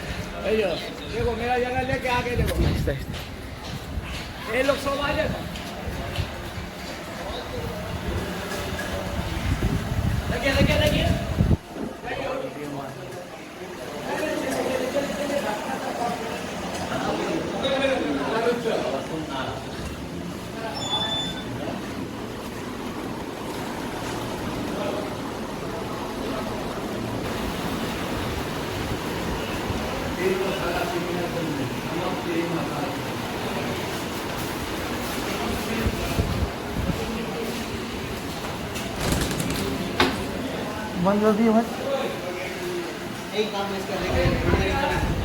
देखो मेरा जगह लेके आगे देखो ये लोग सब आ जाए लगे लगे लगे बंद कर दिए भाई। एक काम इसका लेके